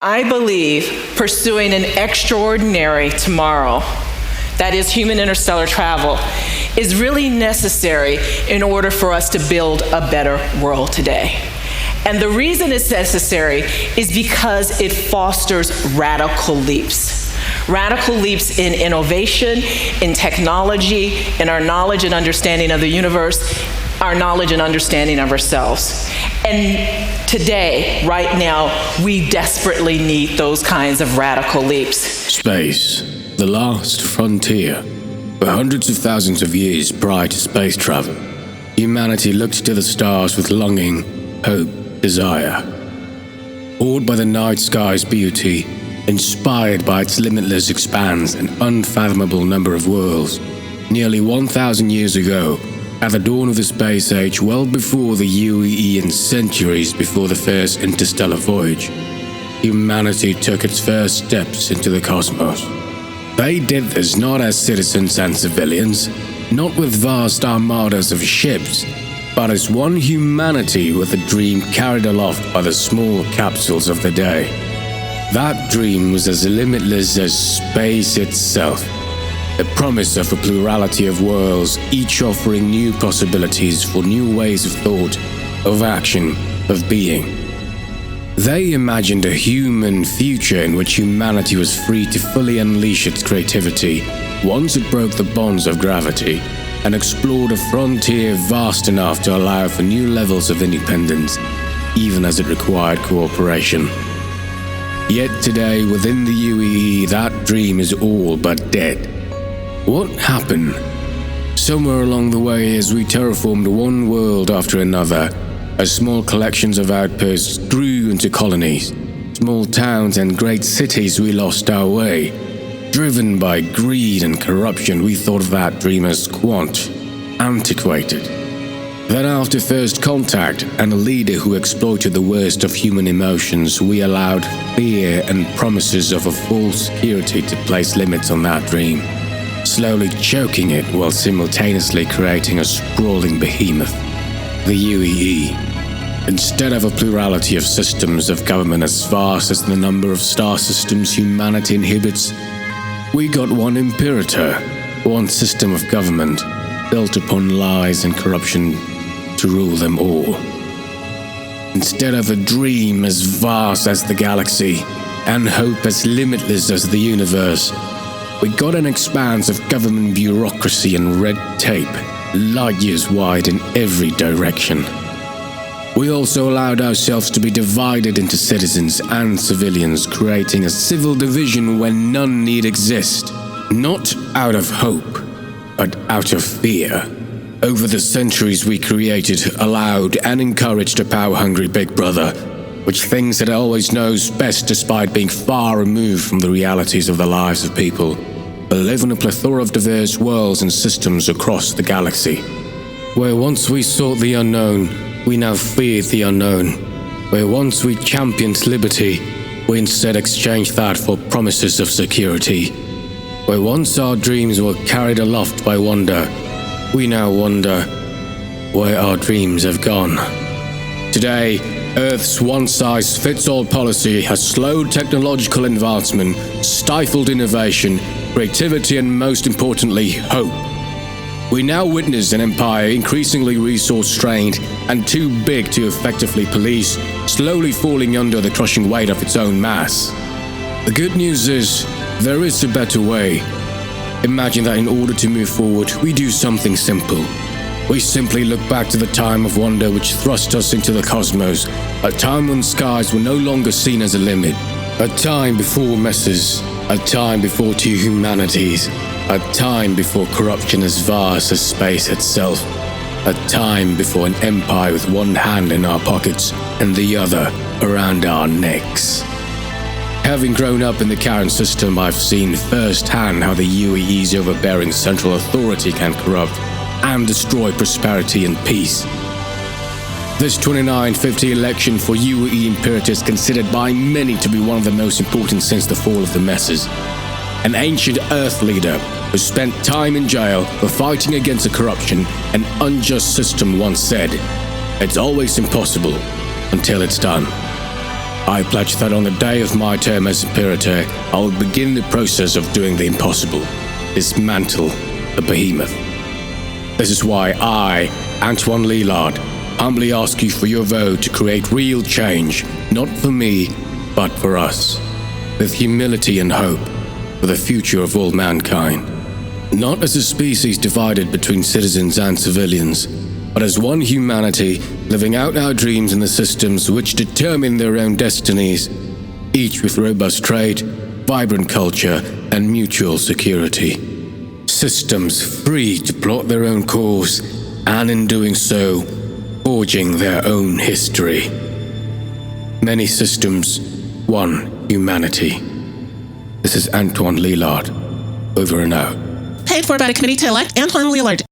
I believe pursuing an extraordinary tomorrow, that is human interstellar travel, is really necessary in order for us to build a better world today. And the reason it's necessary is because it fosters radical leaps. Radical leaps in innovation, in technology, in our knowledge and understanding of the universe, our knowledge and understanding of ourselves. And today, right now, we desperately need those kinds of radical leaps. Space, the last frontier. For hundreds of thousands of years prior to space travel, humanity looked to the stars with longing, hope, desire. Awed by the night sky's beauty, inspired by its limitless expanse and unfathomable number of worlds, nearly 1,000 years ago, at the dawn of the space age, well before the UEE and centuries before the first interstellar voyage, humanity took its first steps into the cosmos. They did this not as citizens and civilians, not with vast armadas of ships, but as one humanity with a dream carried aloft by the small capsules of the day. That dream was as limitless as space itself. The promise of a plurality of worlds, each offering new possibilities for new ways of thought, of action, of being. They imagined a human future in which humanity was free to fully unleash its creativity once it broke the bonds of gravity and explored a frontier vast enough to allow for new levels of independence, even as it required cooperation. Yet today, within the UEE, that dream is all but dead. What happened? Somewhere along the way, as we terraformed one world after another, as small collections of outposts grew into colonies, small towns and great cities, we lost our way. Driven by greed and corruption, we thought of that dream as quaint, antiquated. Then after first contact and a leader who exploited the worst of human emotions, we allowed fear and promises of a false security to place limits on that dream, slowly choking it while simultaneously creating a sprawling behemoth, the UEE. Instead of a plurality of systems of government as vast as the number of star systems humanity inhabits, we got one imperator, one system of government, built upon lies and corruption to rule them all. Instead of a dream as vast as the galaxy, and hope as limitless as the universe, we got an expanse of government bureaucracy and red tape, light years wide in every direction. We also allowed ourselves to be divided into citizens and civilians, creating a civil division where none need exist, not out of hope, but out of fear. Over the centuries we created, allowed, and encouraged a power-hungry big brother, which thinks it always knows best despite being far removed from the realities of the lives of people, but live in a plethora of diverse worlds and systems across the galaxy. Where once we sought the unknown, we now feared the unknown. Where once we championed liberty, we instead exchanged that for promises of security. Where once our dreams were carried aloft by wonder, we now wonder where our dreams have gone. Today, Earth's one-size-fits-all policy has slowed technological advancement, stifled innovation, creativity, and most importantly, hope. We now witness an empire increasingly resource-strained and too big to effectively police, slowly falling under the crushing weight of its own mass. The good news is, there is a better way. Imagine that in order to move forward, we do something simple. We simply look back to the time of wonder which thrust us into the cosmos, a time when skies were no longer seen as a limit, a time before messes, a time before two humanities, a time before corruption as vast as space itself, a time before an empire with one hand in our pockets and the other around our necks. Having grown up in the current system, I've seen firsthand how the UEE's overbearing central authority can corrupt and destroy prosperity and peace. This 2950 election for UEE Imperator is considered by many to be one of the most important since the fall of the messes. An ancient Earth leader who spent time in jail for fighting against a corruption and unjust system once said, "It's always impossible until it's done." I pledge that on the day of my term as Imperator, I will begin the process of doing the impossible, dismantle the behemoth. This is why I, Antoine Lillard, humbly ask you for your vote to create real change, not for me, but for us, with humility and hope for the future of all mankind. Not as a species divided between citizens and civilians, but as one humanity living out our dreams in the systems which determine their own destinies, each with robust trade, vibrant culture, and mutual security. Systems free to plot their own course, and in doing so, forging their own history. Many systems, one humanity. This is Antoine Lillard, over and out. Paid for by the committee to elect Antoine Lillard.